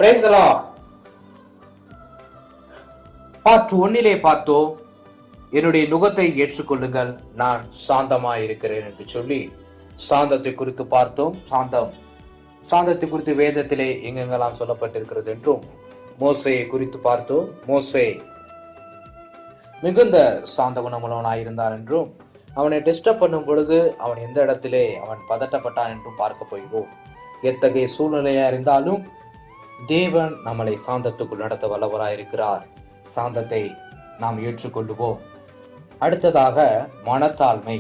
Praise the Lord. Part 1 பார்த்தோம், என்னுடைய நுகத்தை ஏற்றுக்கொள்ளுங்கள், நான் சாந்தமாய் இருக்கிறேன் என்று சொல்லி சாந்தத்தை குறித்து பார்த்தோம். சாந்தத்தை குறித்து வேதத்திலே எங்கெங்கெல்லாம் சொல்லப்பட்டிருக்கிறது என்றும் மோசேயை குறித்து பார்த்தோம். மோசே மிகுந்த சாந்த குணமுள்ளவனாய் இருந்தான் என்றும் அவனை டிஸ்டர்ப் பண்ணும் பொழுது அவன் எந்த இடத்திலே அவன் பதட்டப்பட்டான் என்றும் பார்க்க போகிறோம். எத்தகைய சூழ்நிலையா இருந்தாலும் தேவன் நம்மளை சாந்தத்துக்குள் நடத்த வல்லவராயிருக்கிறார். சாந்தத்தை நாம் ஏற்றுக்கொள்ளுவோம். அடுத்ததாக மனத்தாழ்மை.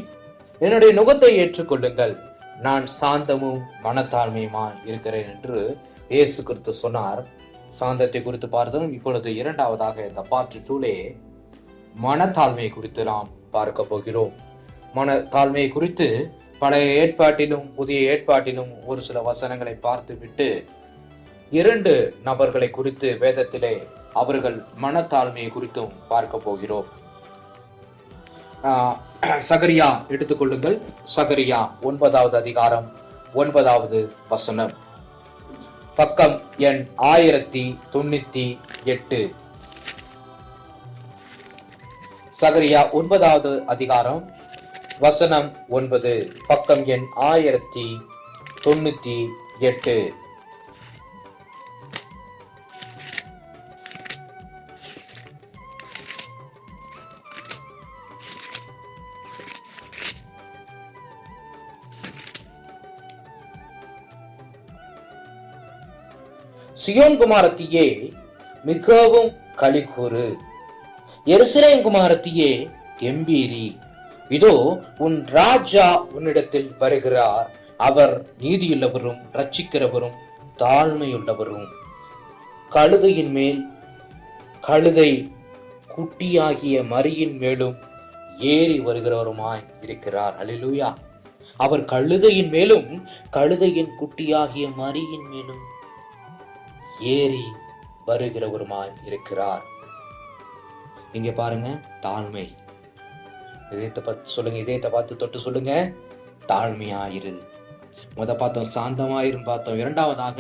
என்னுடைய நுகத்தை ஏற்றுக்கொள்ளுங்கள், நான் சாந்தமும் மனத்தாழ்மையுமா இருக்கிறேன் என்று இயேசு கிறிஸ்து சொன்னார். சாந்தத்தை குறித்து பார்த்தோம். இப்பொழுது இரண்டாவதாக இந்த பார்ட் 2 மனத்தாழ்மை குறித்து நாம் பார்க்க போகிறோம். மனத்தாழ்மையை குறித்து பழைய ஏற்பாட்டிலும் புதிய ஏற்பாட்டிலும் ஒரு சில வசனங்களை பார்த்து விட்டு 2 நபர்களை குறித்து வேதத்திலே அவர்கள் மனத்தாழ்மையை குறித்தும் பார்க்க போகிறோம். சகரியா எடுத்துக்கொள்ளுங்கள். சகரியா 9வது அதிகாரம் 9வது வசனம், பக்கம் எண் 1098. சகரியா 9வது அதிகாரம் வசனம் 9, பக்கம் எண் 1098. சியோன் குமாரத்தியே மிகவும் களிகூறு, எருசலேம் குமாரத்தியே கெம்பீரி, இதோ உன் ராஜா உன்னிடத்தில் வருகிறார், அவர் நீதியுள்ளவரும் இரட்சிக்கிறவரும் தாழ்மையுள்ளவரும், கழுதையின் மேல் கழுதை குட்டியாகிய மரியின் மேலும் ஏறி வருகிறவருமாய் இருக்கிறார். அல்லேலூயா. அவர் கழுதையின் மேலும் கழுதையின் குட்டியாகிய மரியின் மேலும் ஏறி வருகிறவருமாய் இருக்கிறார். இங்க பாருங்க, தாழ்மை. இதயத்தை பார்த்து சொல்லுங்க, இதயத்தை பார்த்து தொட்டு சொல்லுங்க, தாழ்மையாயிரு. பார்த்தோம் சாந்தமாயிரும் பார்த்தோம். இரண்டாவதாக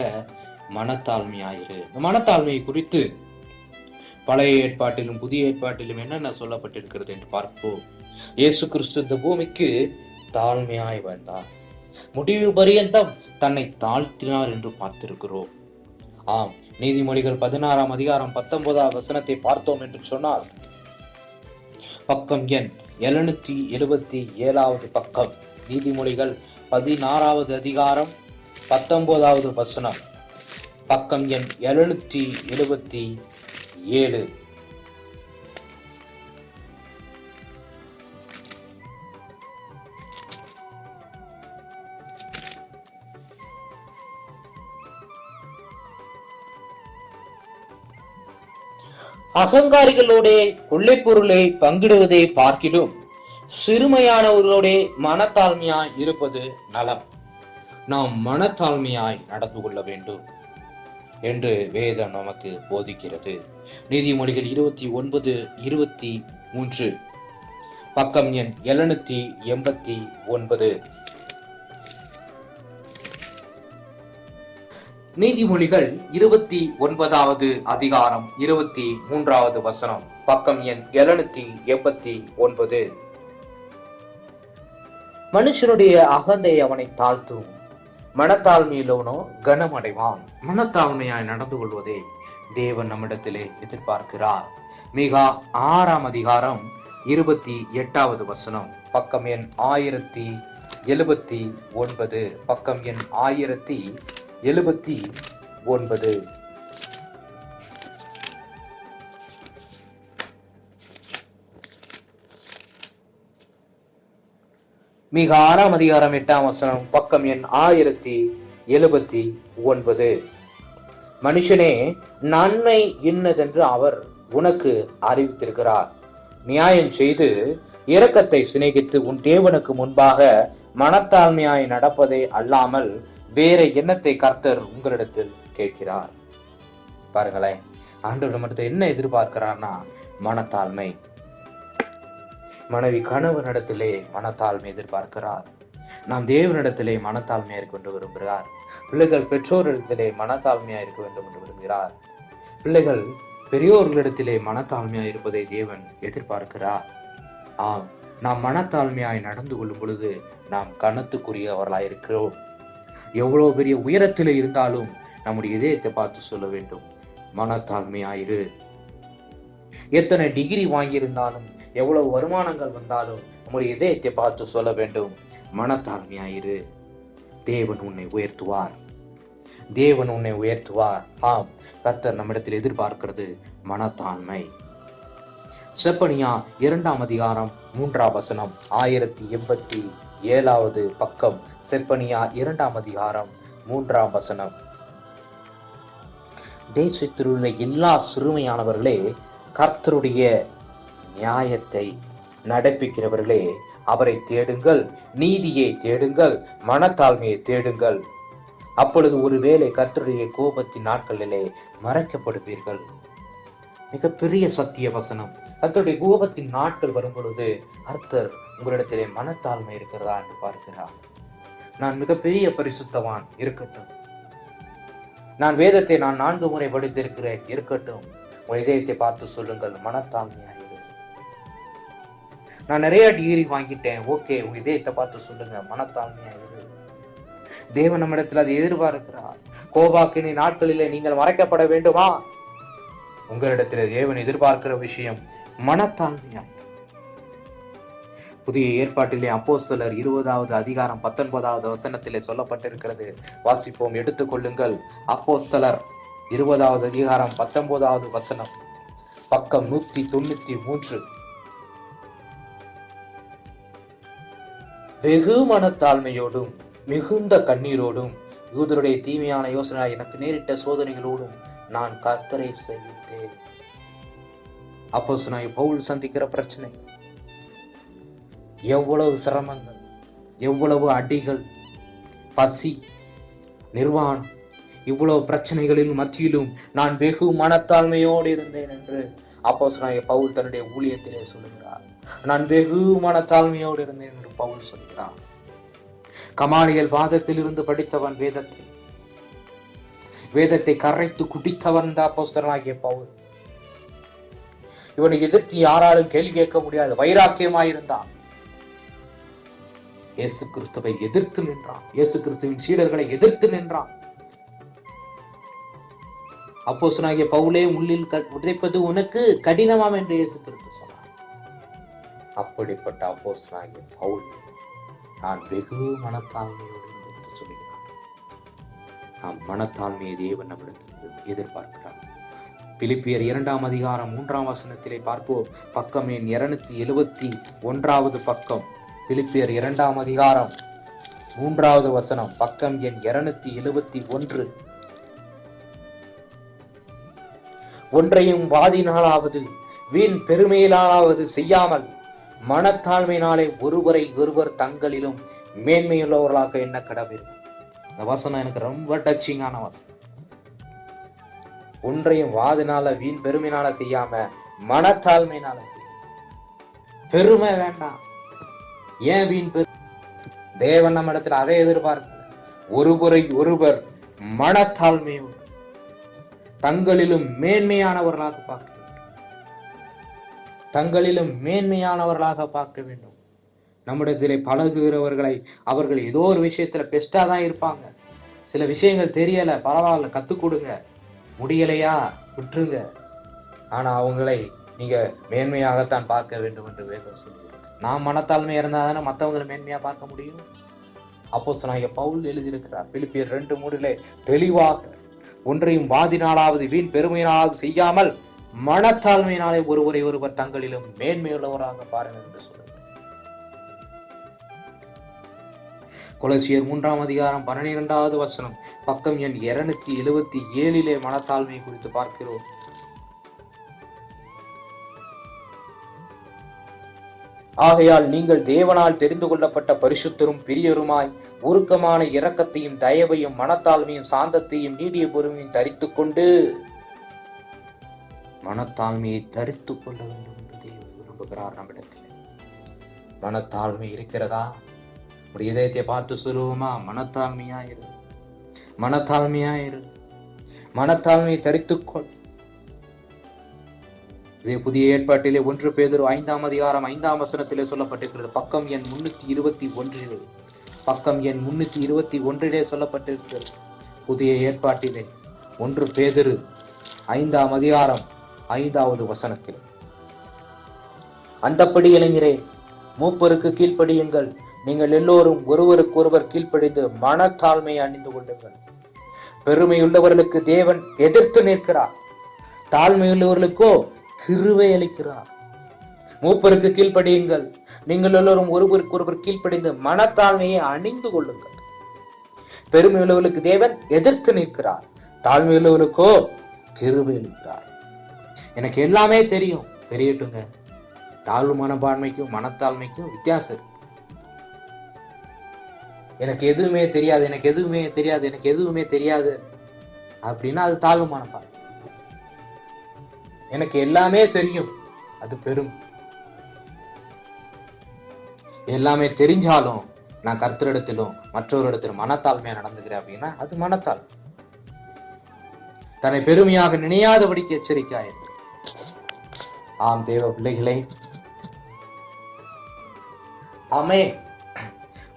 மனத்தாழ்மையாயிரு. மனத்தாழ்மையை குறித்து பழைய ஏற்பாட்டிலும் புதிய ஏற்பாட்டிலும் என்னென்ன சொல்லப்பட்டிருக்கிறது என்று பார்ப்போம். இயேசு கிறிஸ்து இந்த பூமிக்கு தாழ்மையாய் வந்தார், முடிவு பரியந்தம் தன்னை தாழ்த்தினார் என்று பார்த்திருக்கிறோம். ஆம், நீதிமொழிகள் 16ஆம் அதிகாரம் 19ஆம் வசனத்தை பார்த்தோம் என்று சொன்னால், பக்கம் எண் 777வது பக்கம், நீதிமொழிகள் 16வது அதிகாரம் 19வது வசனம், பக்கம் எண் 777. அகங்காரிகளோட கொள்ளை பொருளை பங்கிடுவதை பார்க்கிலும் சிறுமையானவர்களோட மனத்தாழ்மையாய் இருப்பது நலம். நாம் மனத்தாழ்மையாய் நடந்து கொள்ள வேண்டும் என்று வேதம் நமக்கு போதிக்கிறது. நீதிமொழிகள் 29:23, பக்கம் எண் 789. நீதிமொழிகள் 29வது அதிகாரம் 23வது வசனம், பக்கம் எண் 789. மனுஷனுடைய அகந்தை அவனை தாழ்த்தும், மனத்தாழ்மையிலோனோ கனம் அடைவான். மனத்தாழ்மையாய் நடந்து கொள்வதை தேவன் நம்மிடத்திலே எதிர்பார்க்கிறார். மீகா 6ஆம் அதிகாரம் 28வது வசனம், பக்கம் எண் 1079, பக்கம் எண் 1079. மிக 6ஆம் அதிகாரம் 8ஆம் வசனம், பக்கம் எண் 1079. மனுஷனே, நன்மை இன்னதென்று அவர் உனக்கு அறிவித்திருக்கிறார். நியாயம் செய்து இரக்கத்தை சிநேகித்து உன் தேவனுக்கு முன்பாக மனத்தாழ்மையாய் நடப்பதை அல்லாமல் வேற எண்ணத்தை கர்த்தர் உங்களிடத்தில் கேட்கிறார். பாருங்களேன், ஆண்டவர் நம்மிடத்தில் என்ன எதிர்பார்க்கிறார்னா மனத்தாழ்மை. மனைவி கணவனிடத்திலே மனத்தாழ்மை எதிர்பார்க்கிறார். நாம் தேவனிடத்திலே மனத்தாழ்மையா இருக்க வேண்டும் விரும்புகிறார். பிள்ளைகள் பெற்றோரிடத்திலே மனத்தாழ்மையா இருக்க வேண்டும் என்று விரும்புகிறார். பிள்ளைகள் பெரியோர்களிடத்திலே மனத்தாழ்மையா இருப்பதை தேவன் எதிர்பார்க்கிறார். ஆம், நாம் மனத்தாழ்மையாய் நடந்து கொள்ளும் பொழுது நாம் கனத்துக்குரியவர்களாய் இருக்கிறோம். எவ்வளவு பெரிய உயரத்திலே இருந்தாலும் நம்முடைய இதயத்தை பார்த்து சொல்ல வேண்டும், மனத்தாழ்மையாயிரு. எத்தனை டிகிரி வாங்கியிருந்தாலும், எவ்வளவு வருமானங்கள் வந்தாலும் நம்முடைய இதயத்தை பார்த்து சொல்ல வேண்டும், மனத்தாழ்மையாயிரு. தேவன் உன்னை உயர்த்துவார், தேவன் உன்னை உயர்த்துவார். ஆம், கர்த்தர் நம்மிடத்தில் எதிர்பார்க்கிறது மனத்தாழ்மை. செப்பனியா 2ஆம் அதிகாரம் 3ஆம் வசனம், 1087வது பக்கம். செப்பனியா 2ஆம் அதிகாரம் 3ஆம் வசனம். தேசத்தில் உள்ள எல்லா சிறுமையானவர்களே, கர்த்தருடைய நியாயத்தை நடப்பிக்கிறவர்களே, அவரை தேடுங்கள், நீதியை தேடுங்கள், மனத்தாழ்மையை தேடுங்கள். அப்பொழுது ஒருவேளை கர்த்தருடைய கோபத்தின் நாட்களிலே மறைக்கப்படுவீர்கள். மிகப்பெரிய சத்திய வசனம். கர்த்தருடைய கோபத்தின் நாட்கள் வரும் பொழுது கர்த்தர் உங்களிடத்திலே மனத்தாழ்மை இருக்கிறதா என்று பார்க்கிறார். நான் மிகப்பெரிய பரிசுத்தவான் இருக்கட்டும், நான் வேதத்தை 4 முறை படித்திருக்கிறேன் இருக்கட்டும், உங்கள் இதயத்தை பார்த்து சொல்லுங்கள், மனத்தாழ்மையாயிரு. நான் நிறைய டிகிரி வாங்கிட்டேன், ஓகே, உங்க இதயத்தை பார்த்து சொல்லுங்க, மனத்தாழ்மையாயிரு. தேவன் நம்மிடத்தில் அதை எதிர்பார்க்கிறார். கோபாக்கினி நாட்களிலே நீங்கள் மறைக்கப்பட வேண்டுமா? உங்களிடத்தில் தேவன் எதிர்பார்க்கிற விஷயம் மனத்தாழ்மையா. புதிய ஏற்பாட்டிலே அப்போஸ்தலர் 20வது அதிகாரம் 19வது வசனத்திலே சொல்லப்பட்டிருக்கிறது. வாசிப்போம், எடுத்துக்கொள்ளுங்கள். அப்போஸ்தலர் 20வது அதிகாரம் 19வது வசனம், பக்கம் 193. வெகு மனத்தாழ்மையோடும் மிகுந்த கண்ணீரோடும் யூதருடைய தீமையான யோசனை எனக்கு நேரிட்ட சோதனைகளோடும் நான் கர்த்தரை சேவித்தேன். அப்போஸ்தலனாகிய பவுல் சந்திக்கிற பிரச்சனை, எவ்வளவு சிரமங்கள், எவ்வளவு அடிகள், பசி, நிர்வாணம், இவ்வளவு பிரச்சனைகளின் மத்தியிலும் நான் வெகு மனத்தாழ்மையோடு இருந்தேன் என்று அப்போஸ்தலனாகிய பவுல் தன்னுடைய ஊழியத்திலே சொல்லுகிறார். நான் வெகு மனத்தாழ்மையோடு இருந்தேன் என்று பவுல் சொல்கிறார். கமாலியல் வாதத்தில் இருந்து படித்தவன், வேதத்தை கரைத்து குடித்தவன் தான் அப்போஸ்தலனாகிய பவுல். இவனை எதிர்த்து யாராலும் கேள்வி கேட்க முடியாது, வைராக்கியமாயிருந்தான். இயேசு கிறிஸ்துவை எதிர்த்து நின்றான், இயேசு கிறிஸ்துவின் சீடர்களை எதிர்த்து நின்றான். அப்போஸ்தலனாகிய பவுலே, உள்ளில் உதைப்பது உனக்கு கடினமாம் என்று இயேசு கிறிஸ்து சொன்னார். அப்படிப்பட்ட அப்போஸ்தலனாகிய பவுல் நான் வெகு மனத்தாழ்மையோடு என்று சொல்லுகிறான். நாம் மனத்தாழ்மையை தேவன் நம்மிடத்தில் எதிர்பார்க்கிறார். பிலிப்பியர் 2ஆம் அதிகாரம் 3ஆம் வசனத்திலே பார்ப்போம். பக்கம் எண் 271வது பக்கம். பிலிப்பியர் 2ஆம் அதிகாரம் 3வது வசனம், பக்கம் எண் 271. ஒன்றையும் வாதினாலாவது வீண் பெருமையிலாவது செய்யாமல் மனத்தாழ்மையினாலே ஒருவரை ஒருவர் தங்களிலும் மேன்மையுள்ளவர்களாக என்ன கடவுள். இந்த வசனம் எனக்கு ரொம்ப டச்சிங்கான வசனம். ஒன்றையும் வாதினால வீண் பெருமையினால செய்யாம மனத்தாழ்மையினால செய்ய. பெருமை வேண்டாம். ஏன் வீண் பெருமை? தேவன் நம்ம இடத்துல அதை எதிர்பார்க்க. ஒருவரை ஒருவர் மனத்தாழ்மையோடு தங்களிலும் மேன்மையானவர்களாக பார்க்க வேண்டும், தங்களிலும் மேன்மையானவர்களாக பார்க்க வேண்டும். நம்மிடத்திலே பழகுகிறவர்களை அவர்கள் ஏதோ ஒரு விஷயத்துல பெஸ்டா தான் இருப்பாங்க. சில விஷயங்கள் தெரியல, பரவாயில்ல, கத்துக் கொடுங்க. முடியலையா, விட்டுருங்க. ஆனா அவங்களை நீங்க மேன்மையாகத்தான் பார்க்க வேண்டும் என்று வேதம் சொல்லுகிறது. நாம் மனத்தாழ்மையா இருந்தா தானே மற்றவங்களை மேன்மையா பார்க்க முடியும். அப்போஸ்தலனாகிய பவுல் எழுதியிருக்கிறார் பிலிப்பியர் 2:3 தெளிவாக, ஒன்றையும் வாதினாலாவது வீண் பெருமையினாலாவது செய்யாமல் மனத்தாழ்மையினாலே ஒருவரை ஒருவர் தங்களிலும் மேன்மையுள்ளவராக பாருங்கள் என்று சொல்லுகிறார். கொலோசியர் 3ஆம் அதிகாரம் 12வது வசனம், பக்கம் எண் 277 மனத்தாழ்மை குறித்து பார்க்கிறோம். ஆகையால் நீங்கள் தேவனால் தெரிந்து கொள்ளப்பட்ட பரிசுத்தரும் பிரியருமாய் உருக்கமான இரக்கத்தையும் தயவையும் மனத்தாழ்மையும் சாந்தத்தையும் நீடிய பொறுமையும் தரித்துக் கொண்டு, மனத்தாழ்மையை தரித்துக் கொள்ள வேண்டும் என்று தேவன் விரும்புகிறார். நம்மிடத்தில் மனத்தாழ்மை இருக்கிறதா? ஒரு இதயத்தை பார்த்து சொல்லுவோமா, மனத்தாழ்மையாயிரு, மனத்தாழ்மையாயிரு, மனத்தாழ்மையை தரித்துக்கொள். இதே புதிய ஏற்பாட்டிலே 1 பேதுரு 5ஆம் அதிகாரம் 5ஆம் வசனத்திலே சொல்லப்பட்டிருக்கிறது. பக்கம் எண் 321, பக்கம் எண் 321 சொல்லப்பட்டிருக்கிறது. புதிய ஏற்பாட்டிலே 1 பேதுரு 5ஆம் அதிகாரம் 5வது வசனத்தில், அந்தப்படி இளைஞரே, மூப்பருக்கு கீழ்ப்படியுங்கள், நீங்கள் எல்லோரும் ஒருவருக்கொருவர் கீழ்ப்படிந்து மனத்தாழ்மையை அணிந்து கொள்ளுங்கள். பெருமையுள்ளவர்களுக்கு தேவன் எதிர்த்து நிற்கிறார், தாழ்மையுள்ளவர்களுக்கோ கிருபை அளிக்கிறார். மூப்பருக்கு கீழ்ப்படியுங்கள், நீங்கள் எல்லோரும் ஒருவருக்கொருவர் கீழ்ப்படிந்து மனத்தாழ்மையை அணிந்து கொள்ளுங்கள். பெருமையுள்ளவர்களுக்கு தேவன் எதிர்த்து நிற்கிறார், தாழ்மையுள்ளவர்களுக்கோ கிருபை அளிக்கிறார். எனக்கு எல்லாமே தெரியும், தெரியட்டுங்க. தாழ்வு மனப்பான்மைக்கும் மனத்தாழ்மைக்கும் வித்தியாசம் இருக்கு. எனக்கு எதுவுமே தெரியாது, எனக்கு எதுவுமே தெரியாது, எனக்கு எதுவுமே தெரியாது அப்படின்னா அது தாழ்வு மனப்பான்மை. எனக்கு எல்லாமே தெரியும், அது பெரும். எல்லாமே தெரிஞ்சாலும் நான் கர்த்தரிடத்திலும் மற்றவரிடத்திலும் மனத்தாழ்மையா நடந்துக்கிறேன் அப்படின்னா அது மனத்தாழ்மை. தன்னை பெருமையாக நினையாதபடிக்கு எச்சரிக்கையாயிரு. ஆம் தேவ பிள்ளைகளே, ஆமே,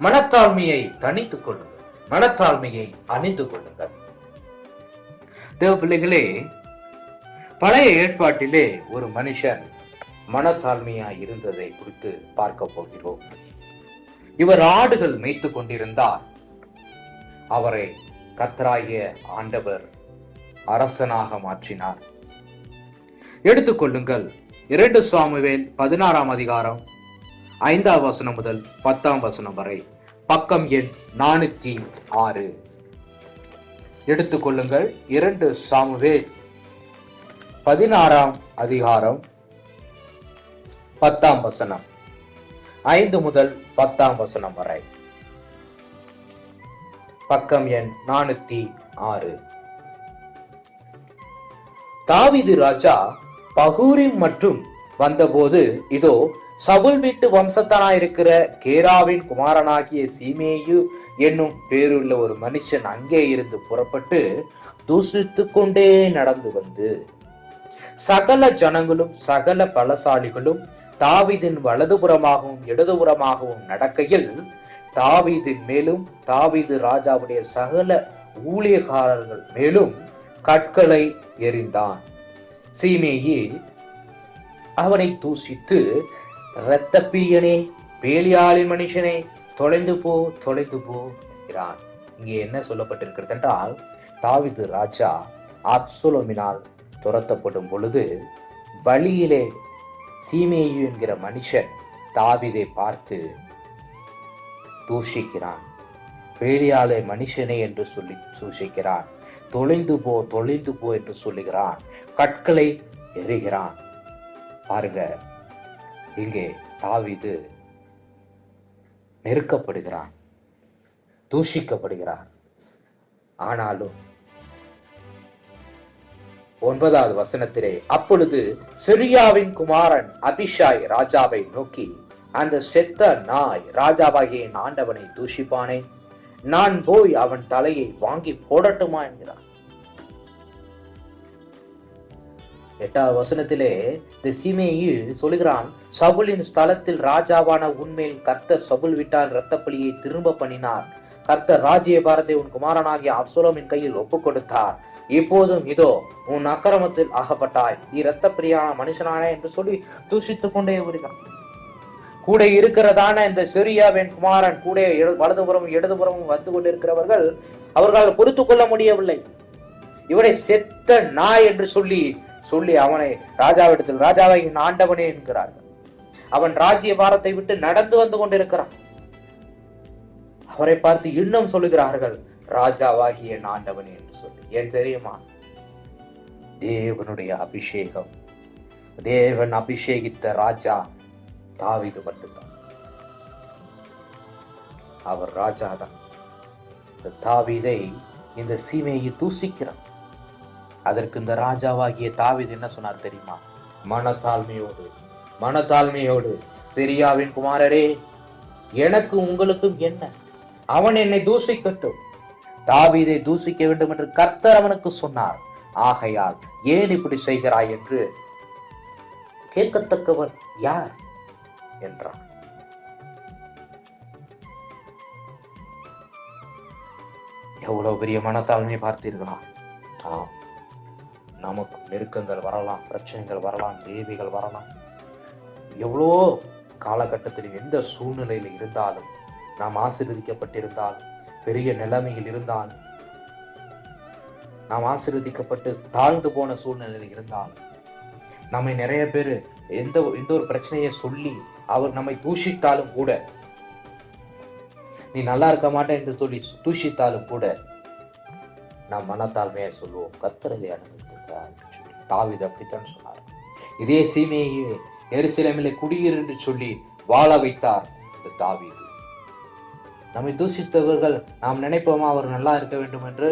மனத்தாழ்மையை தணித்துக் கொள்ளுங்கள், மனத்தாழ்மையை அணிந்து கொள்ளுங்கள். தேவ பிள்ளைகளே, பழைய ஏற்பாட்டிலே ஒரு மனுஷன் மனத்தாழ்மையாய் இருந்ததை குறித்து பார்க்க போகிறோம். இவர் ஆடுகள் மேய்த்து கொண்டிருந்தார். அவரை கர்த்தராகிய ஆண்டவர் அரசனாக மாற்றினார். எடுத்துக்கொள்ளுங்கள் 2 சாமுவேல் 16ஆம் அதிகாரம் 5ஆம் வசனம் முதல் 10ஆம் வசனம் வரை, பக்கம் எண் 406. எடுத்துக்கொள்ளுங்கள் 2 சாமுவேல் 16ஆம் அதிகாரம் 10ஆம் வசனம், 5 முதல் 10ஆம் வசனம் வரை, பக்கம் எண் 406. தாவீது ராஜா பகூரிம் மற்றும் வந்தபோது, இதோ சவுல் வீட்டு வம்சத்தானாயிருக்கிற கேராவின் குமாரனாகிய சீமேயு என்னும் பேருள்ள ஒரு மனுஷன் அங்கே இருந்து புறப்பட்டு தூசித்து கொண்டே நடந்து வந்து, சகல ஜனங்களும் சகல பலசாலிகளும் தாவீதின் வலதுபுறமாகவும் இடதுபுறமாகவும் நடக்கையில், தாவீதின் மேலும் தாவீது ராஜாவுடைய சகல ஊழியக்காரர்கள் மேலும் கற்களை எறிந்தான். சீமேயி அவனை தூசித்து, இரத்த பிரியனே, பேலியாளின் மனுஷனே, தொலைந்து போ, தொலைந்து போ என்கிறான். இங்கே என்ன சொல்லப்பட்டிருக்கிறது என்றால், தாவீது ராஜா அப்சலோமினால் துரத்தப்படும் பொழுது வழியிலே சீமேயு என்கிற மனுஷன் தாவீதை பார்த்து தூஷிக்கிறான். பேலியாளை மனுஷனே என்று சொல்லி தூஷிக்கிறான். தொலைந்து போ, தொலைந்து போ என்று சொல்லுகிறான். கற்களை எறிகிறான். பாருங்க, இங்கே தாவீது நெருக்கப்படுகிறான், தூஷிக்கப்படுகிறான். ஆனாலும் 9வது வசனத்திலே, அப்பொழுது சிரியாவின் குமாரன் அபிஷாய் ராஜாவை நோக்கி, அந்த செத்த நாய் ராஜாவாகிய என் ஆண்டவனை தூஷிப்பானே, நான் போய் அவன் தலையை வாங்கி போடட்டுமா என்கிறான். 8வது வசனத்திலே இந்த சீமேயு சொல்லுகிறான், சவுலின் ஸ்தலத்தில் ராஜாவான உன்மேல் கர்த்தர் சவுல் விட்டால் இரத்த பலியை திரும்ப பண்ணினார். கர்த்தர் ராஜ்யபாரத்தை உன் குமாரனாகிய அப்சலோமின் கையில் ஒப்பு கொடுத்தார். இப்போதும் இதோ உன் அக்கிரமத்தில் ஆகப்பட்டாய், நீ இரத்த பிரியான மனுஷனானே என்று சொல்லி தூஷித்துக் கொண்டே வருகிறான். கூட இருக்கிறதான இந்த சிரியாவின் குமாரன் கூட வலதுபுறமும் இடதுபுறமும் வந்து கொண்டிருக்கிறவர்கள் அவர்களால் பொறுத்து கொள்ள முடியவில்லை. இவனை செத்த நாய் என்று சொல்லி அவனை ராஜாவிடத்தில் ராஜாவை ஆண்டவனே என்கிறார்கள். அவன் ராஜ்ய பாரத்தை விட்டு நடந்து வந்து கொண்டிருக்கிறான். அவரை பார்த்து இன்னும் சொல்லுகிறார்கள், ராஜாவாகிய ஆண்டவனே என்று சொல்லி. ஏன் தெரியுமா? தேவனுடைய அபிஷேகம். தேவன் அபிஷேகித்த ராஜா தாவீது மட்டும்தான். அவர் ராஜாதான். தாவீதை இந்த சீமையை தூசிக்கிறார். அதற்கு இந்த ராஜாவாகிய தாவீது என்ன சொன்னார் தெரியுமா? மனத்தாழ்மையோடு சிரியாவின் குமாரரே, எனக்கு உங்களுக்கும் என்ன? அவன் என்னை தூஷிக்கட்டும், தாவீதை தூஷிக்க வேண்டும் என்று கர்த்தர் அவனுக்கு சொன்னார். ஆகையால் ஏன் இப்படி செய்கிறாய் என்று கேட்கத்தக்கவன் யார் என்றான். எவ்வளவு பெரிய மனத்தாழ்மை பார்த்தீர்களா? ஆம், நமக்கு நெருக்கங்கள் வரலாம், பிரச்சனைகள் வரலாம், தேவைகள் வரலாம். எவ்வளோ காலகட்டத்தில் எந்த சூழ்நிலையில் இருந்தாலும், நாம் ஆசீர்வதிக்கப்பட்டிருந்தாலும், பெரிய நிலைமையில் இருந்தாலும், நாம் ஆசீர்வதிக்கப்பட்டு தாழ்ந்து போன சூழ்நிலையில் இருந்தாலும், நம்மை நிறைய பேர் எந்த ஒரு பிரச்சனையை சொல்லி அவர் நம்மை தூஷித்தாலும் கூட, நீ நல்லா இருக்க மாட்டேன் என்று சொல்லி தூஷித்தாலும் கூட, நாம் மனத்தாழ்மையை சொல்லுவோம், கர்த்தர் இதை அனுமதித்தார். தாவீது அப்படித்தான் சொன்னார். இதே சீமையை எருசலேமிலே குடியிரு என்று சொல்லி வாழ வைத்தார் இந்த தாவீது. நம்மை தூஷித்தவர்கள் நாம் நினைப்போமா அவர் நல்லா இருக்க வேண்டும் என்று?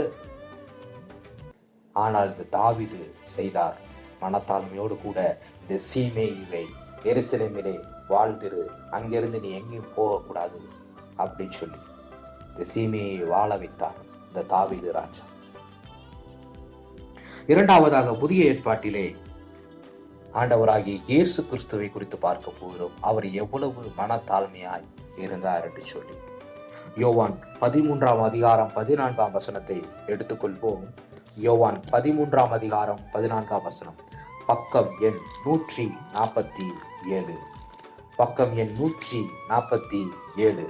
ஆனால் இந்த தாவீது செய்தார். மனத்தாழ்மையோடு கூட இந்த சீமேயுவை எருசலேமிலே வாழ்ந்திரு, அங்கிருந்து நீ எங்கேயும் போகக்கூடாது அப்படின்னு சொல்லி இந்த சீமையை வாழ வைத்தார் இந்த தாவீது ராஜா. இரண்டாவதாக புதிய ஏற்பாட்டிலே ஆண்டவராகிய இயேசு கிறிஸ்துவை குறித்து பார்க்க போகிறோம். அவர் எவ்வளவு மனத்தாழ்மையாய் இருந்தார் என்று சொல்லி யோவான் 13ஆம் அதிகாரம் 14ஆம் வசனத்தை எடுத்துக்கொள்வோம். யோவான் 13ஆம் அதிகாரம் 14ஆம் வசனம், பக்கம் எண் 147. பக்கம் எண் 147.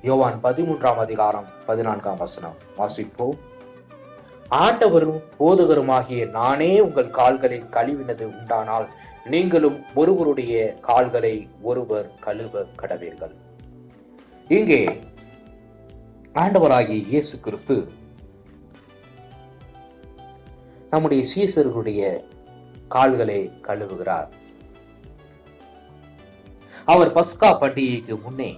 யோவான் 13ஆம் அதிகாரம் 14ஆம் வசனம் வாசிப்போம். ஆண்டவரும் போதகருமாகிய நானே உங்கள் கால்களை கழுவினது உண்டானால் நீங்களும் ஒருவருடைய கால்களை ஒருவர் கழுவ கடவீர்கள். இங்கே ஆண்டவராகிய இயேசு கிறிஸ்து நம்முடைய சீசர்களுடைய கால்களை கழுவுகிறார். அவர் பஸ்கா பண்டிகைக்கு முன்னே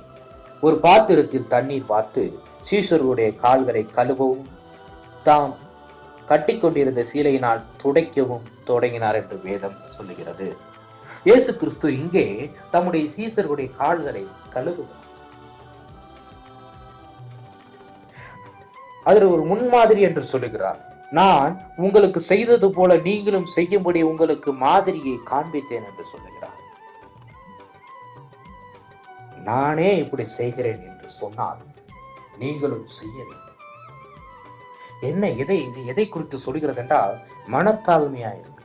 ஒரு பாத்திரத்தில் தண்ணீர் பார்த்து சீசர்களுடைய கால்களை கழுவவும் தாம் கட்டிக்கொண்டிருந்த சீலையினால் துடைக்கவும் தொடங்கினார் என்று வேதம் சொல்லுகிறது. இயேசு கிறிஸ்து இங்கே தம்முடைய சீசர்களுடைய கால்களை கழுவுகிறார். அதில் ஒரு முன்மாதிரி என்று சொல்லுகிறார். நான் உங்களுக்கு செய்தது போல நீங்களும் செய்யும்படி உங்களுக்கு மாதிரியை காண்பித்தேன் என்று சொல்லுகிறார். நானே இப்படி செய்கிறேன் என்று சொன்னால் நீங்களும் செய்ய வேண்டும். என்ன எதை குறித்து சொல்கிறது என்றால், மனத்தாழ்மையாயிருக்கு.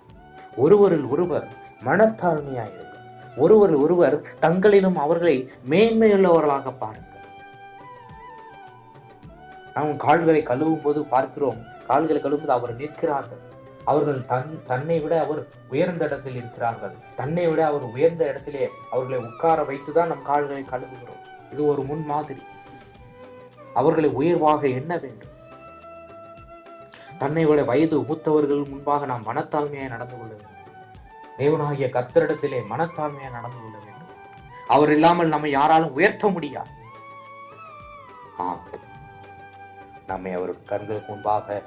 ஒருவரில் ஒருவர் மனத்தாழ்மையாயிருக்கு. ஒருவரில் ஒருவர் தங்களிலும் அவர்களை மேன்மையுள்ளவர்களாக பாருங்கள். நாம் கால்களை கழுவும் போது பார்க்கிறோம், கால்களை கழுவும்போது அவர் நிற்கிறார்கள். அவர்கள் தன்னை விட அவர் உயர்ந்த இடத்தில் இருக்கிறார்கள். தன்னை விட அவர் உயர்ந்த இடத்திலே அவர்களை உட்கார வைத்துதான் நம் கால்களை கழுவுகிறோம். இது ஒரு முன்மாதிரி. அவர்களை உயர்வாக எண்ண வேண்டும். தன்னை விட வயது மூத்தவர்கள் முன்பாக நாம் மனத்தாழ்மையாய் நடந்து கொள்ள வேண்டும். தேவனாகிய கர்த்தரிடத்திலே மனத்தாழ்மையாய் நடந்து கொள்ள வேண்டும். அவர் இல்லாமல் நம்மை யாராலும் உயர்த்த முடியாது. நம்மை அவர் கண்களுக்கு முன்பாக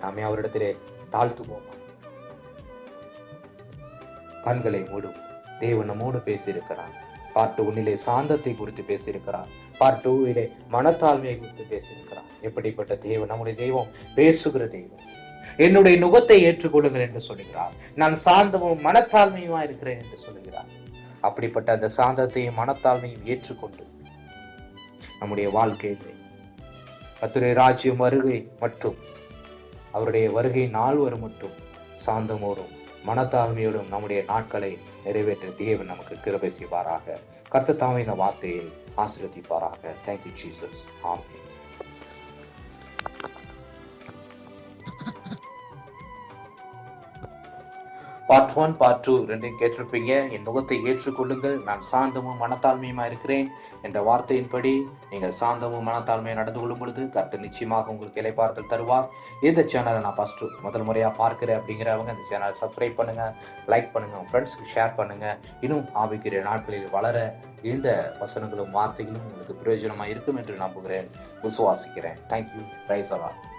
நம்மை அவரிடத்திலே தாழ்த்துவோம். கண்களை மூடும். தேவன் நம்மோடு பேசியிருக்கிறார். பார்ட் 1 சாந்தத்தை குறித்து பேசியிருக்கிறார். பார்ட் 2 மனத்தாழ்மையை குறித்து பேசியிருக்கிறார். எப்படிப்பட்ட தேவன்! நம்முடைய தெய்வம் பேசுகிற தெய்வம். என்னுடைய நுகத்தை ஏற்றுக்கொள்ளுங்கள் என்று சொல்லுகிறார். நான் சாந்தமும் மனத்தாழ்மையுமா இருக்கிறேன் என்று சொல்லுகிறார். அப்படிப்பட்ட அந்த சாந்தத்தையும் மனத்தாழ்மையும் ஏற்றுக்கொண்டு நம்முடைய வாழ்க்கையிலே கர்த்தருடைய ராஜ்யம் வருகை மற்றும் அவருடைய வருகை நாள் வரும் மட்டும் சாந்தமோடும் மனத்தாழ்மையோடும் நம்முடைய நாட்களை நிறைவேற்ற தேவன் நமக்கு கிருபை செய்வாராக. கர்த்தர் தாமே இந்த வார்த்தையை ஆசீர்வதிப்பாராக. Thank you Jesus. ஆமென். பார்ட் 1 பார்ட் 2 ரெண்டையும் கேட்டிருப்பீங்க. என் நுகத்தை ஏற்றுக்கொள்ளுங்கள், நான் சாந்தமும் மனத்தாழ்மையுமா இருக்கிறேன் என்ற வார்த்தையின்படி நீங்கள் சாந்தமும் மனத்தாழ்மையை நடந்து கொள்ளும் பொழுது கர்த்தர் நிச்சயமாக உங்களுக்கு இளைப்பாறுதல் தருவார். இந்த சேனலை நான் ஃபஸ்ட்டு முதல் முறையாக பார்க்கிறேன் அப்படிங்கிறவங்க இந்த சேனலை சப்ஸ்கிரைப் பண்ணுங்கள், லைக் பண்ணுங்கள், உங்கள் ஃப்ரெண்ட்ஸுக்கு ஷேர் பண்ணுங்கள். இன்னும் ஆவிக்குரிய நாட்களில் வளர இந்த வசனங்களும் வார்த்தைகளும் உங்களுக்கு பிரயோஜனமாக இருக்கும் என்று நம்புகிறேன், விசுவாசிக்கிறேன். தேங்க்யூ. Praise the Lord.